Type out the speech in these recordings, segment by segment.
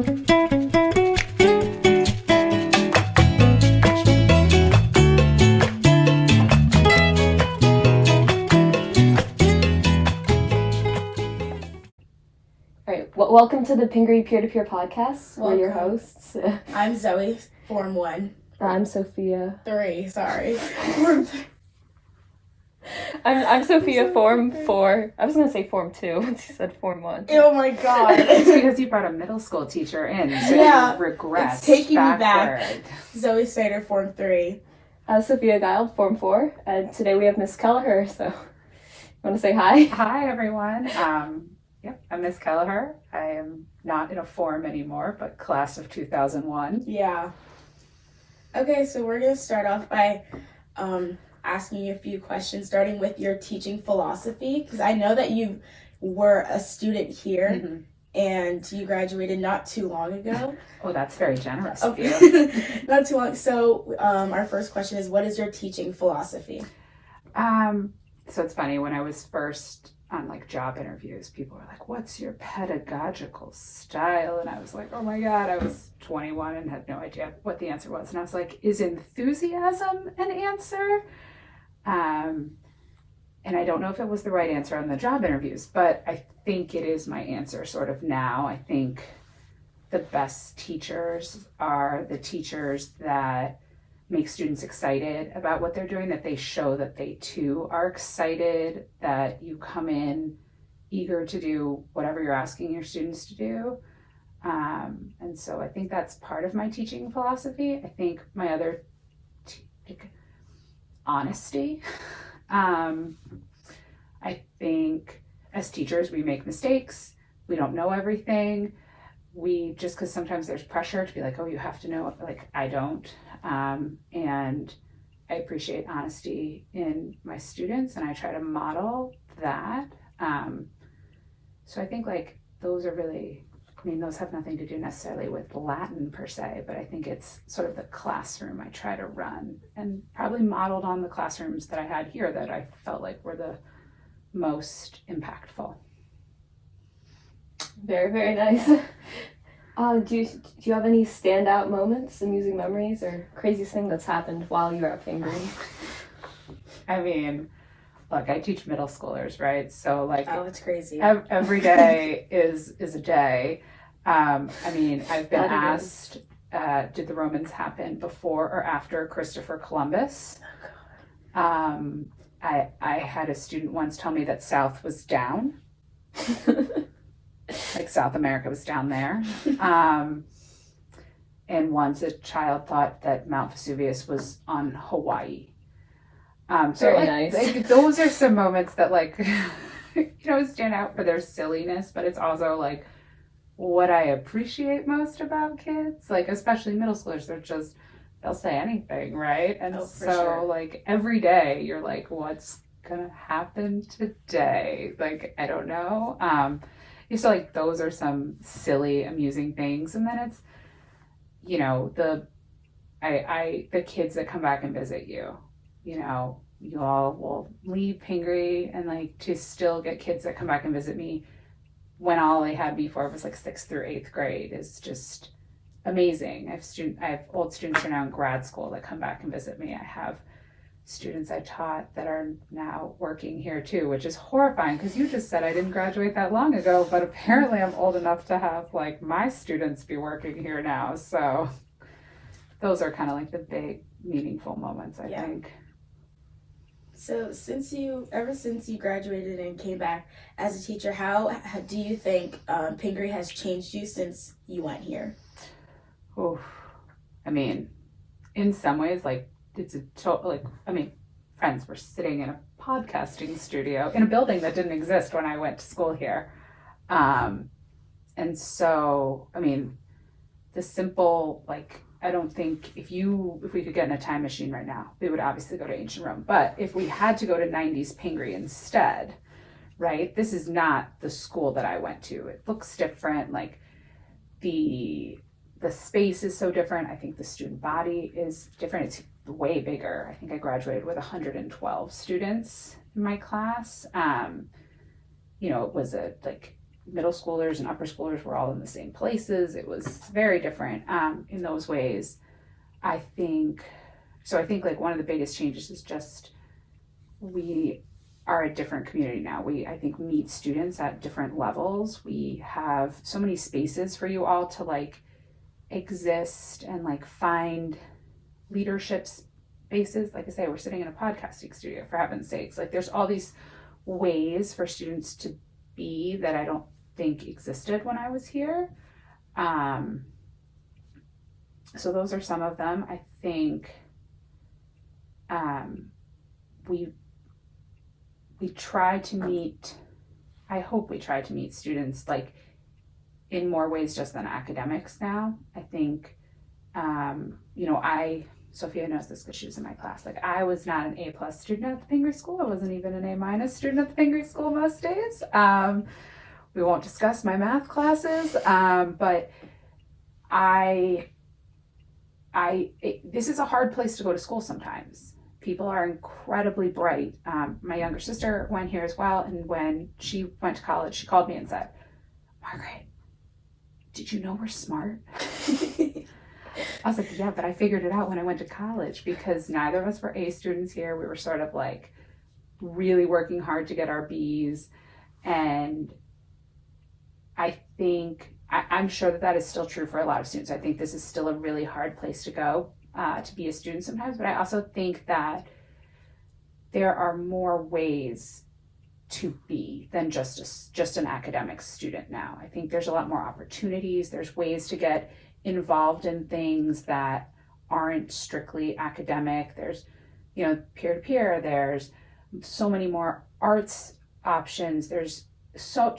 Welcome to the Pingry Peer2Peer Podcast. We're your hosts. I'm Zoe, Form 1. I'm Sophia. 3, sorry. I'm Sophia, Form 4. I was going to say Form 2 once you said Form 1. Oh my god. It's because you brought a middle school teacher in. So yeah. Regress. It's taking backward. me back. Zoe Snider, Form 3. Sophia Guild, Form 4. And today we have Miss Kelleher, so you want to say hi? Hi, everyone. Yep, I'm Miss Kelleher. I am not in a form anymore, but class of 2001. Yeah. Okay, so we're going to start off by asking you a few questions, starting with your teaching philosophy, because I know that you were a student here, and you graduated not too long ago. Oh, that's very generous of you. Not too long. So our first question is, what is your teaching philosophy? So it's funny, when I was first on like job interviews, people were like, what's your pedagogical style? And I was like, oh my God, I was 21 and had no idea what the answer was. And I was like, is enthusiasm an answer? And I don't know if it was the right answer on the job interviews, but I think it is my answer sort of now. I think the best teachers are the teachers that make students excited about what they're doing, that they show that they too are excited, that you come in eager to do whatever you're asking your students to do. And so I think that's part of my teaching philosophy. I think my other, honesty. I think as teachers, we make mistakes. We don't know everything. Just because sometimes there's pressure to be like, oh, you have to know, like I don't. And I appreciate honesty in my students, and I try to model that. So I think like those are really, those have nothing to do necessarily with Latin per se, but I think it's sort of the classroom I try to run, and probably modeled on the classrooms that I had here that I felt like were the most impactful. Very, very nice. Do you have any standout moments, amusing memories, or craziest thing that's happened while you were at Pingry? I mean, look, I teach middle schoolers, right? So like, oh, it's crazy. Every day is a day. I mean, I've been asked, did the Romans happen before or after Christopher Columbus? I had a student once tell me that South was down. Like South America was down there. And once a child thought that Mount Vesuvius was on Hawaii. So very like, nice. Like, those are some moments that like, stand out for their silliness, but it's also like what I appreciate most about kids, like especially middle schoolers. They'll say anything, right? And sure. Like every day you're like, what's gonna happen today? Like, I don't know. So like those are some silly, amusing things. And then it's, the kids that come back and visit you, you all will leave Pingry, and like to still get kids that come back and visit me when all I had before was like 6th through 8th grade is just amazing. I have old students who are now in grad school that come back and visit me. I have students I taught that are now working here too, which is horrifying because you just said I didn't graduate that long ago, but apparently I'm old enough to have like my students be working here now. So those are kind of like the big meaningful moments, I think. So ever since you graduated and came back as a teacher, how do you think Pingry has changed you since you went here? Oh, I mean, in some ways, like it's friends were sitting in a podcasting studio in a building that didn't exist when I went to school here. And so, I mean, the simple, like, I don't think if we could get in a time machine right now, we would obviously go to ancient Rome. But if we had to go to 90s Pingry instead, right, this is not the school that I went to. It looks different. Like the space is so different. I think the student body is different. It's way bigger. I think I graduated with 112 students in my class. It was middle schoolers and upper schoolers were all in the same places. It was very different in those ways. I think like one of the biggest changes is just we are a different community now. We, I think, meet students at different levels. We have so many spaces for you all to like exist and like find leadership spaces. Like I say, we're sitting in a podcasting studio, for heaven's sakes. Like there's all these ways for students to be that I don't think existed when I was here. So those are some of them. I think we try to meet, I hope we try to meet students like in more ways just than academics now. I think, Sophia knows this because she was in my class. Like I was not an A+ student at the Pingry School. I wasn't even an A- student at the Pingry School most days. We won't discuss my math classes, but this is a hard place to go to school sometimes. People are incredibly bright. My younger sister went here as well, and when she went to college, she called me and said, "Margaret, did you know we're smart?" I was like, yeah, but I figured it out when I went to college because neither of us were A students here. We were sort of like really working hard to get our Bs. And I think, I'm sure that is still true for a lot of students. I think this is still a really hard place to go to be a student sometimes. But I also think that there are more ways to be than just an academic student now. I think there's a lot more opportunities. There's ways to get involved in things that aren't strictly academic. There's, peer-to-peer, there's so many more arts options. There's so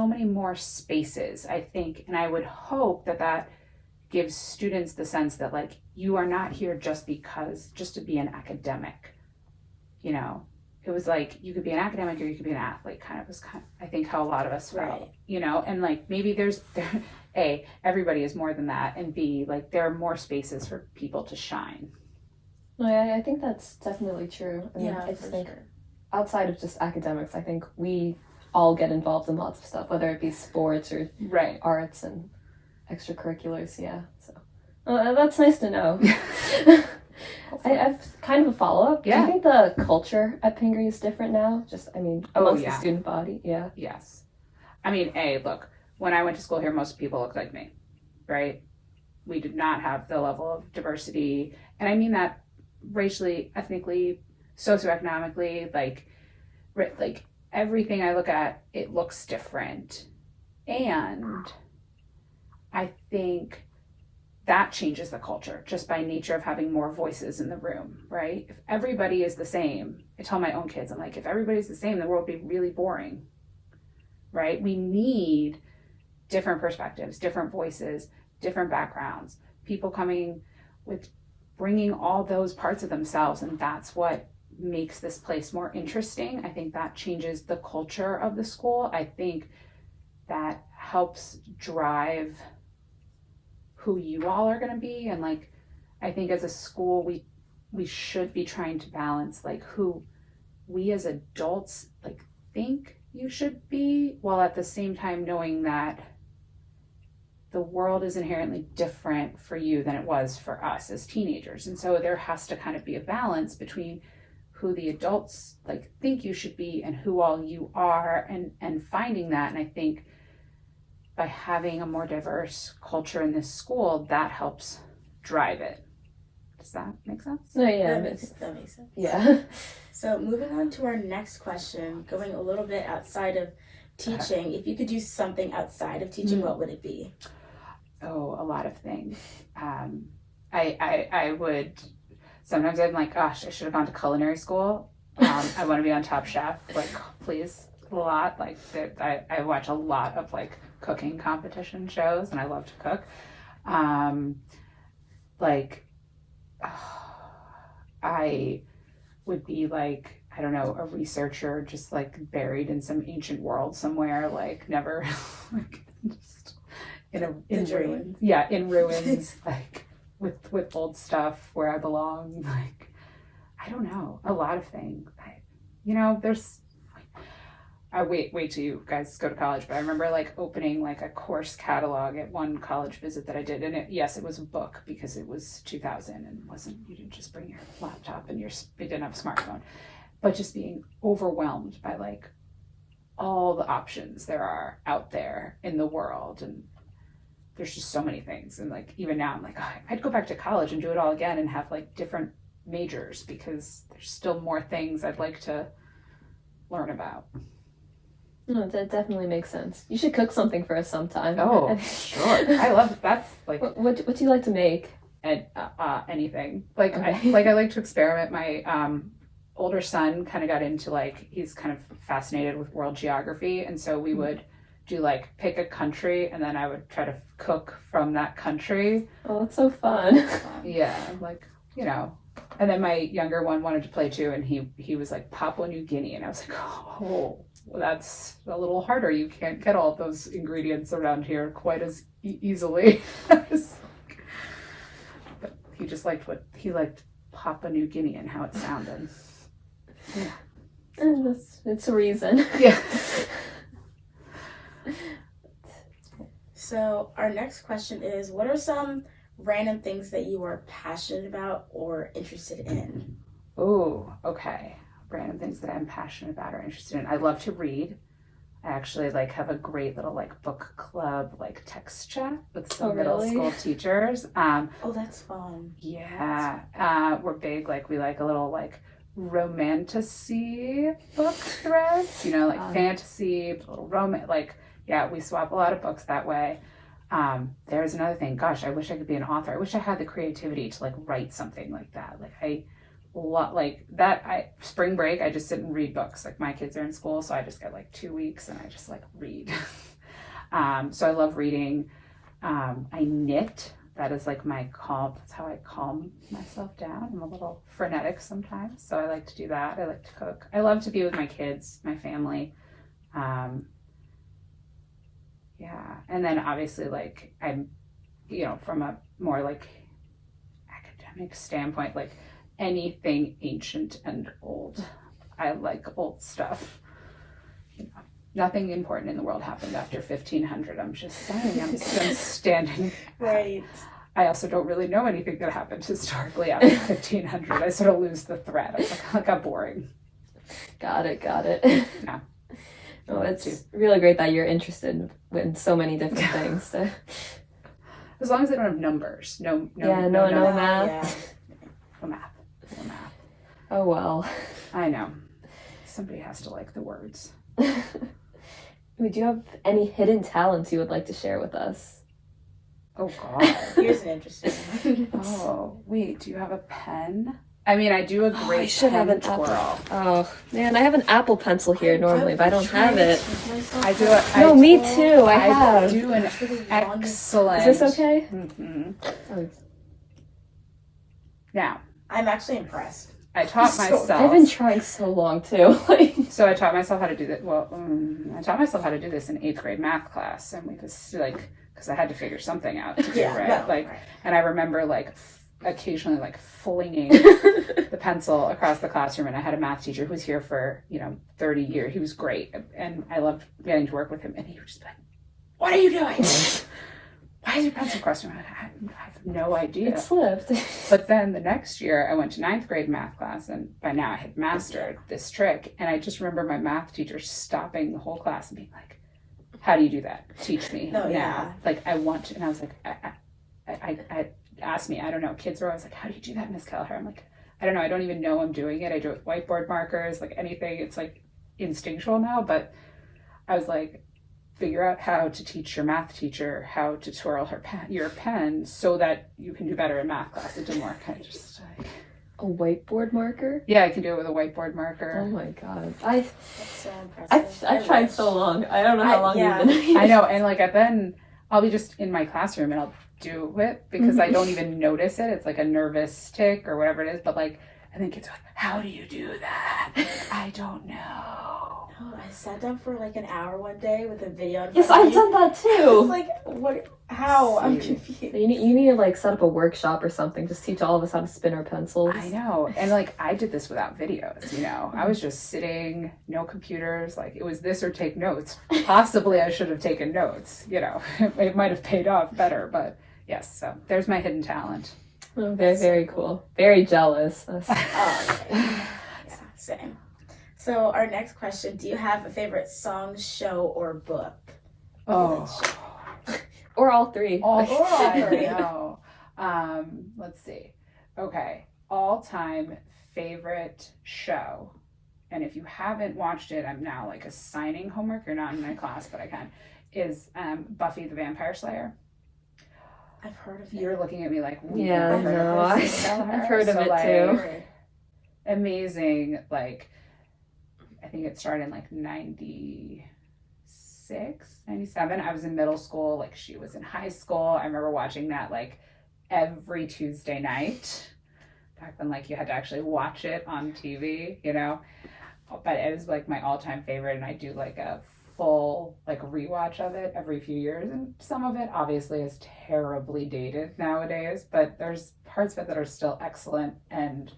many more spaces, I think. And I would hope that gives students the sense that like, you are not here just to be an academic, It was like, you could be an academic or you could be an athlete, I think how a lot of us felt, and like, maybe A, everybody is more than that, and B, like there are more spaces for people to shine. No, yeah, I think that's definitely true. I mean, Yeah, I just for think sure. outside of just academics, I think we all get involved in lots of stuff, whether it be sports or arts and extracurriculars. Yeah, so that's nice to know. I have kind of a follow-up. Yeah. Do you think the culture at Pingry is different now? Amongst the student body? Yeah. Yes. I mean, look, when I went to school here, most people looked like me, right? We did not have the level of diversity. And I mean that racially, ethnically, socioeconomically, like everything I look at, it looks different. And I think that changes the culture just by nature of having more voices in the room, right? If everybody is the same, I tell my own kids, I'm like, if everybody's the same, the world would be really boring, right? We need different perspectives, different voices, different backgrounds, people coming with bringing all those parts of themselves. And that's what makes this place more interesting. I think that changes the culture of the school. I think that helps drive who you all are going to be. And like, I think as a school, we should be trying to balance like who we as adults like think you should be, while at the same time knowing that the world is inherently different for you than it was for us as teenagers. And so there has to kind of be a balance between who the adults like think you should be and who all you are, and finding that. And I think by having a more diverse culture in this school, that helps drive it. Does that make sense? No, yeah. That makes sense. Yeah. So moving on to our next question, going a little bit outside of teaching, if you could do something outside of teaching, what would it be? Oh, a lot of things. I would, sometimes I'm like, gosh, I should have gone to culinary school. I want to be on Top Chef, like, please, a lot. Like, I watch a lot of, like, cooking competition shows, and I love to cook. I would be, like, I don't know, a researcher just, like, buried in some ancient world somewhere, like, never, like, just in ruins. Yeah, in ruins, like, with old stuff where I belong. Like, I don't know, a lot of things. I wait till you guys go to college, but I remember like opening like a course catalog at one college visit that I did, and it was a book because it was 2000 and you didn't just bring your laptop and you didn't have a smartphone, but just being overwhelmed by like all the options there are out there in the world, and there's just so many things, and like even now I'm like, oh, I'd go back to college and do it all again and have like different majors because there's still more things I'd like to learn about. No, that definitely makes sense. You should cook something for us sometime. Oh, sure. I love it. That's like what do you like to make? And anything. Like okay. I like to experiment. My older son kind of got into like, he's kind of fascinated with world geography, and so we would do like pick a country and then I would try to cook from that country. Oh, that's so fun. Yeah, like, you know. And then my younger one wanted to play too, and he was like Papua New Guinea, and I was like, oh, well, that's a little harder. You can't get all those ingredients around here quite as easily. But he just liked Papua New Guinea and how it sounded. Yeah. It's a reason. Yeah. So our next question is, what are some random things that you are passionate about or interested in? Oh, okay. Random things that I'm passionate about or interested in. I love to read. I actually like have a great little like book club, like text chat with some middle school teachers. Oh, that's fun. Yeah. We're big, like we like a little like romantasy book threads, you know, like fantasy, a little romance, like, yeah, we swap a lot of books that way. There's another thing. Gosh, I wish I could be an author. I wish I had the creativity to like write something like that. Like spring break, I just sit and read books. Like my kids are in school, so I just get like 2 weeks and I just like read. So I love reading. I knit. That is like that's how I calm myself down. I'm a little frenetic sometimes, so I like to do that. I like to cook. I love to be with my kids, my family. Yeah. And then obviously like I'm, you know, from a more like academic standpoint, like anything ancient and old. I like old stuff. You know, nothing important in the world happened after 1500. I'm just saying, I'm standing. Right. I also don't really know anything that happened historically after 1500. I sort of lose the thread. I'm like, oh, got boring. Got it. Yeah. Oh, it's really great that you're interested in so many different things. As long as they don't have numbers. No math. Yeah. No math. Oh, well. I know. Somebody has to like the words. Would you have any hidden talents you would like to share with us? Oh, God. Here's an interesting one. Oh, wait. Do you have a pen? I mean, I do a great I should have an twirl. Apple. Oh, man, I have an Apple pencil here normally, but I don't have it. I do it. No, me too. I have. I do an excellent. Is this okay? Mm-hmm. Oh. Now, I'm actually impressed. I taught myself. I've been trying so long too. So I taught myself how to do that. Well, I taught myself how to do this in 8th grade math class, and we just like, because I had to figure something out to do, right? Right. And I remember like occasionally like flinging the pencil across the classroom, and I had a math teacher who was here for 30 years. He was great, and I loved getting to work with him, and he would just be like, "What are you doing? Why is your pencil across the room?" I have no idea. It slipped. But then the next year I went to 9th grade math class, and by now I had mastered this trick, and I just remember my math teacher stopping the whole class and being like, "How do you do that? Teach me now." Yeah. Like, I want to. And I was like, I asked me, I don't know, kids were always like, "How do you do that, Miss Kelleher?" I'm like, I don't know, I don't even know I'm doing it. I do it with whiteboard markers, like anything. It's like instinctual now, but I was like, figure out how to teach your math teacher how to twirl your pen so that you can do better in math class. It didn't work. I just like, a whiteboard marker? Yeah, I can do it with a whiteboard marker. Oh my god. That's so impressive. I've tried so long. I don't know how long you've been. I know, and like then I'll be just in my classroom and I'll do it because I don't even notice it. It's like a nervous tick or whatever it is, but like, and then kids are like, "How do you do that?" I don't know. know. I sat down for like an hour one day with a video. Yes, I've done that too. I was like, what? How? I'm confused. You need to like set up a workshop or something. Just teach all of us how to spin our pencils. I know. And like I did this without videos, you know. I was just sitting, no computers, like it was this or take notes. Possibly I should have taken notes, you know. It might have paid off better, but yes, so there's my hidden talent. Oh, very cool. Very jealous. Yeah, same. So our next question, do you have a favorite song, show, or book? Oh. Or all three. All three. No. Let's see. Okay. All-time favorite show. And if you haven't watched it, I'm now like assigning homework. You're not in my class, but I can. Is Buffy the Vampire Slayer. I've heard of it. You're looking at me like, yeah, no, I've heard of it like, too. Amazing. Like, I think it started in like 96, 97. I was in middle school. Like, she was in high school. I remember watching that like every Tuesday night. Back when like you had to actually watch it on TV, you know. But it was like my all-time favorite, and I do like a full like rewatch of it every few years, and some of it obviously is terribly dated nowadays, but there's parts of it that are still excellent. And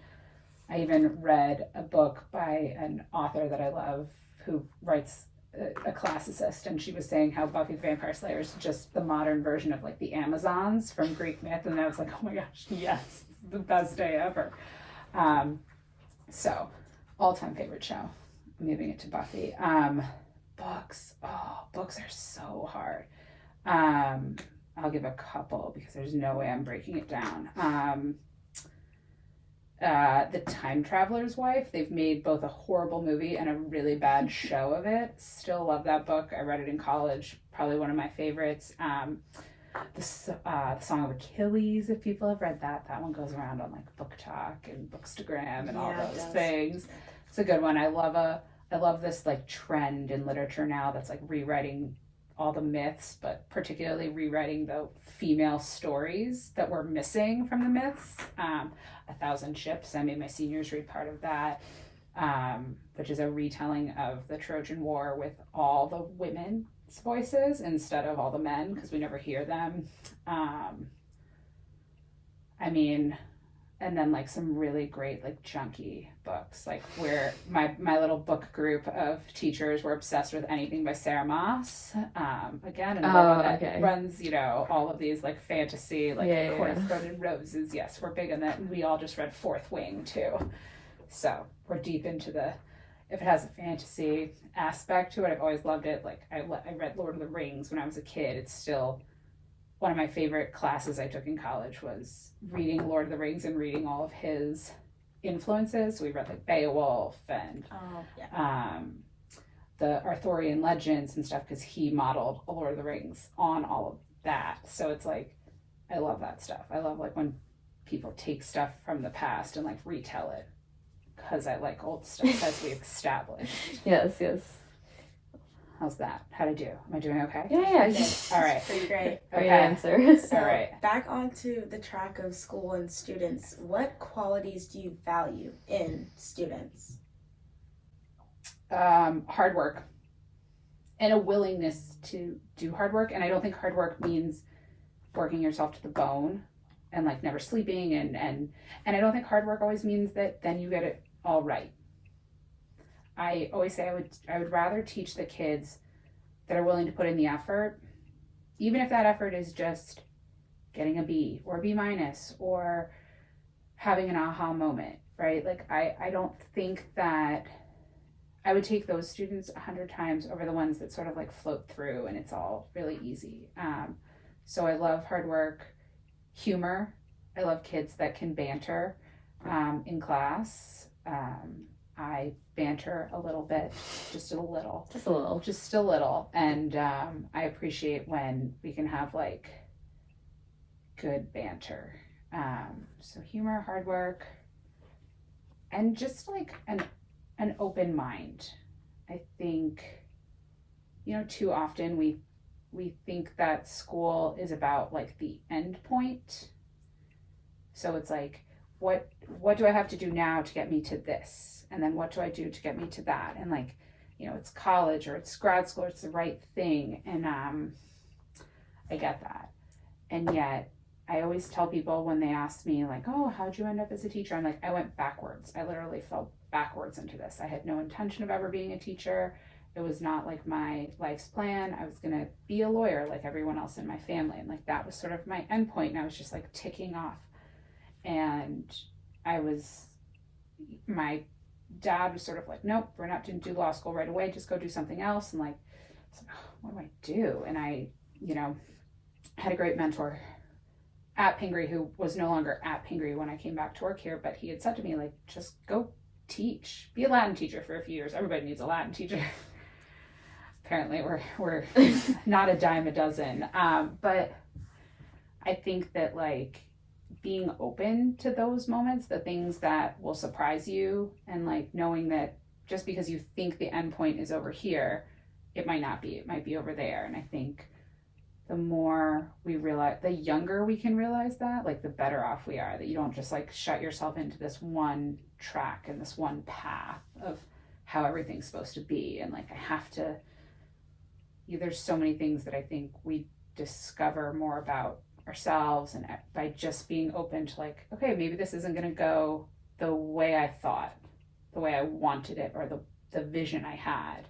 I even read a book by an author that I love who writes a classicist, and she was saying how Buffy the Vampire Slayer is just the modern version of like the Amazons from Greek myth, and I was like, oh my gosh, yes, it's the best day ever. So all-time favorite show, moving it to Buffy. Books. Oh, books are so hard. I'll give a couple because there's no way I'm breaking it down. The Time Traveler's Wife. They've made both a horrible movie and a really bad show of it. Still love that book. I read it in college. Probably one of my favorites. The Song of Achilles, if people have read that. That one goes around on like Book Talk and Bookstagram and all those things. It's a good one. I love this like trend in literature now that's like rewriting all the myths, but particularly rewriting the female stories that were missing from the myths. 1,000 Ships, I made my seniors read part of that, which is a retelling of the Trojan War with all the women's voices instead of all the men, because we never hear them. And then like some really great like junky books, like where my little book group of teachers were obsessed with anything by Sarah Moss. Again, another one that runs, you know, all of these like fantasy, like Court of Thorn and Roses. Yes, we're big on that. And we all just read Fourth Wing too. So we're deep into if it has a fantasy aspect to it, I've always loved it. Like I read Lord of the Rings when I was a kid. It's still one of my favorite classes I took in college was reading Lord of the Rings and reading all of his influences. So we read like Beowulf and the Arthurian legends and stuff, because he modeled Lord of the Rings on all of that. So it's like, I love that stuff. I love like when people take stuff from the past and like retell it, because I like old stuff as we've established. Yes. How's that? How'd I do? Am I doing okay? Yeah. All right. Pretty great. Great answer. So, all right. Back onto the track of school and students. What qualities do you value in students? Hard work and a willingness to do hard work. And I don't think hard work means working yourself to the bone and like never sleeping. And I don't think hard work always means that then you get it all right. I always say I would rather teach the kids that are willing to put in the effort, even if that effort is just getting a B or a B minus or having an aha moment, right? Like I don't think that I would take those students 100 times over the ones that sort of like float through and it's all really easy. So I love hard work, humor. I love kids that can banter in class. I banter a little bit, just a little. And I appreciate when we can have like good banter. So humor, hard work, and just like an open mind. I think, you know, too often we think that school is about like the end point. So it's like, what do I have to do now to get me to this? And then what do I do to get me to that? And like it's college or it's grad school, it's the right thing. And I get that. And yet I always tell people when they ask me like, oh, how'd you end up as a teacher? I'm like, I went backwards. I literally fell backwards into this. I had no intention of ever being a teacher. It was not like my life's plan. I was going to be a lawyer like everyone else in my family. And like, that was sort of my end point. And I was just like ticking off. And my dad was sort of like, nope, we're not going to do law school right away. Just go do something else. And like, I was like, oh, what do I do? And I, had a great mentor at Pingry who was no longer at Pingry when I came back to work here. But he had said to me, like, just go teach, be a Latin teacher for a few years. Everybody needs a Latin teacher. Apparently we're not a dime a dozen. But I think that like being open to those moments, the things that will surprise you, and like knowing that just because you think the end point is over here, it might not be. It might be over there. And I think the more we realize, the younger we can realize that, like the better off we are, that you don't just like shut yourself into this one track and this one path of how everything's supposed to be. And like, there's so many things that I think we discover more about ourselves, and by just being open to like, okay, maybe this isn't going to go the way I thought, the way I wanted it, or the vision I had.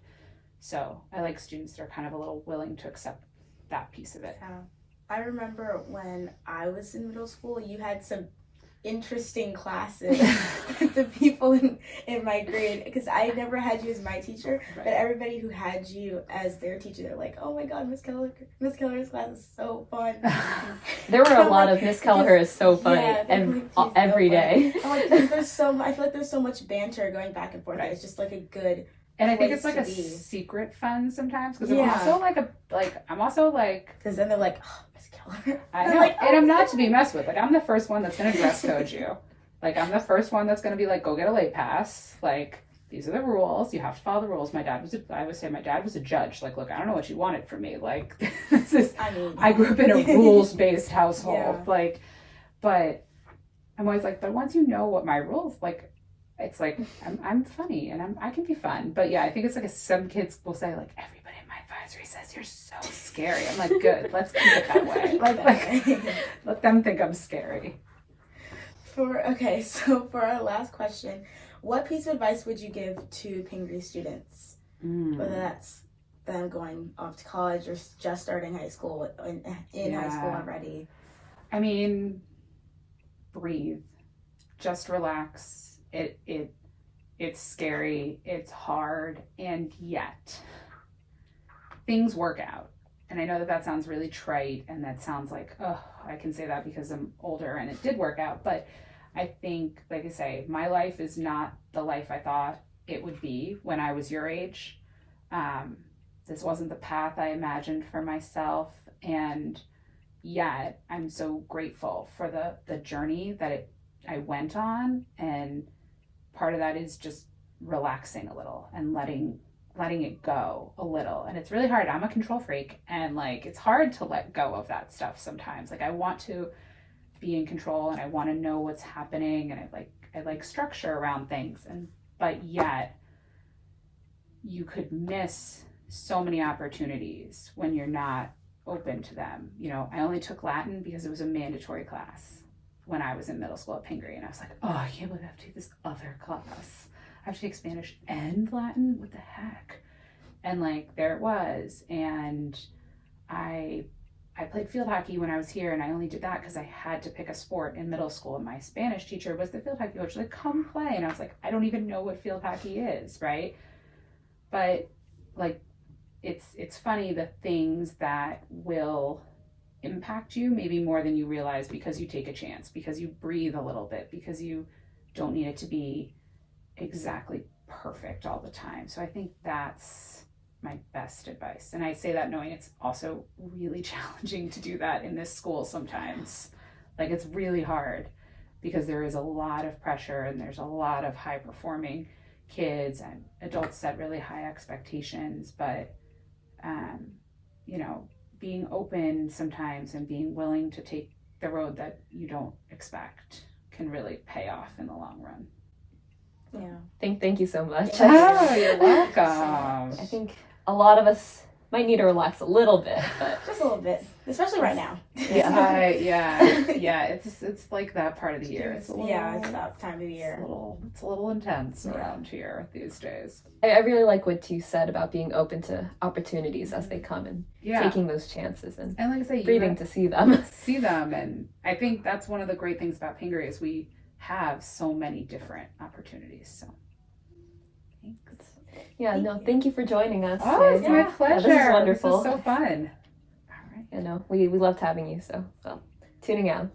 So I like students that are kind of a little willing to accept that piece of it. I remember when I was in middle school, you had some interesting classes with the people in my grade, because I never had you as my teacher, right. But everybody who had you as their teacher, they're like, oh my god, Miss Kelleher's class is so fun. There were a lot of Miss Kelleher is so funny, yeah, every day. I'm like, I feel like there's so much banter going back and forth. Right. It's just like a good. And I think it's like a secret fun sometimes, because I'm also like because then they're like, oh, Miss Kelleher. I know, like, and I'm not to be messed with. Like, I'm the first one that's gonna dress code you. Like, I'm the first one that's gonna be like, go get a late pass. Like, these are the rules. You have to follow the rules. I would say my dad was a judge. Like, look, I don't know what you wanted from me. Like, I grew up in a rules-based household. Yeah. Like, but I'm always like, but once you know what my rules, like, it's like, I'm funny and I can be fun. But yeah, I think it's like some kids will say like, everybody in my advisory says you're so scary. I'm like, good, let's keep it that way. Like let them think I'm scary. So for our last question, what piece of advice would you give to Pingry students? Whether that's them going off to college or just starting high school, in high school already. I mean, breathe. Just relax. It's scary, it's hard, and yet things work out. And I know that sounds really trite, and that sounds like, oh, I can say that because I'm older and it did work out. But I think, like I say, my life is not the life I thought it would be when I was your age. This wasn't the path I imagined for myself, and yet I'm so grateful for the journey that I went on. And part of that is just relaxing a little and letting it go a little. And it's really hard. I'm a control freak, and like, it's hard to let go of that stuff sometimes. Like, I want to be in control and I want to know what's happening, and I like structure around things, but yet you could miss so many opportunities when you're not open to them. I only took Latin because it was a mandatory class when I was in middle school at Pingry, and I was like, oh, I can't believe I have to take this other class. I have to take Spanish and Latin? What the heck? And like, there it was. And I played field hockey when I was here, and I only did that because I had to pick a sport in middle school, and my Spanish teacher was the field hockey coach. Like, come play. And I was like, I don't even know what field hockey is, right? But like, it's funny, the things that will impact you maybe more than you realize, because you take a chance, because you breathe a little bit, because you don't need it to be exactly perfect all the time. So I think that's my best advice. And I say that knowing it's also really challenging to do that in this school sometimes. Like, it's really hard because there is a lot of pressure, and there's a lot of high performing kids, and adults set really high expectations. But being open sometimes and being willing to take the road that you don't expect can really pay off in the long run. Yeah. Thank you so much. Oh, you're welcome. I think a lot of us might need to relax a little bit, but just a little bit, especially right now. Yeah. It's like that part of the year. It's that time of the year. It's a little intense around here these days. I really like what you said about being open to opportunities as they come and taking those chances and like I say, breathing to see them. And I think that's one of the great things about Pingry is we have so many different opportunities. So thanks. Yeah, thank you for joining us. Oh, it's my pleasure. This is wonderful. This is so fun. All right. We loved having you, so tuning out.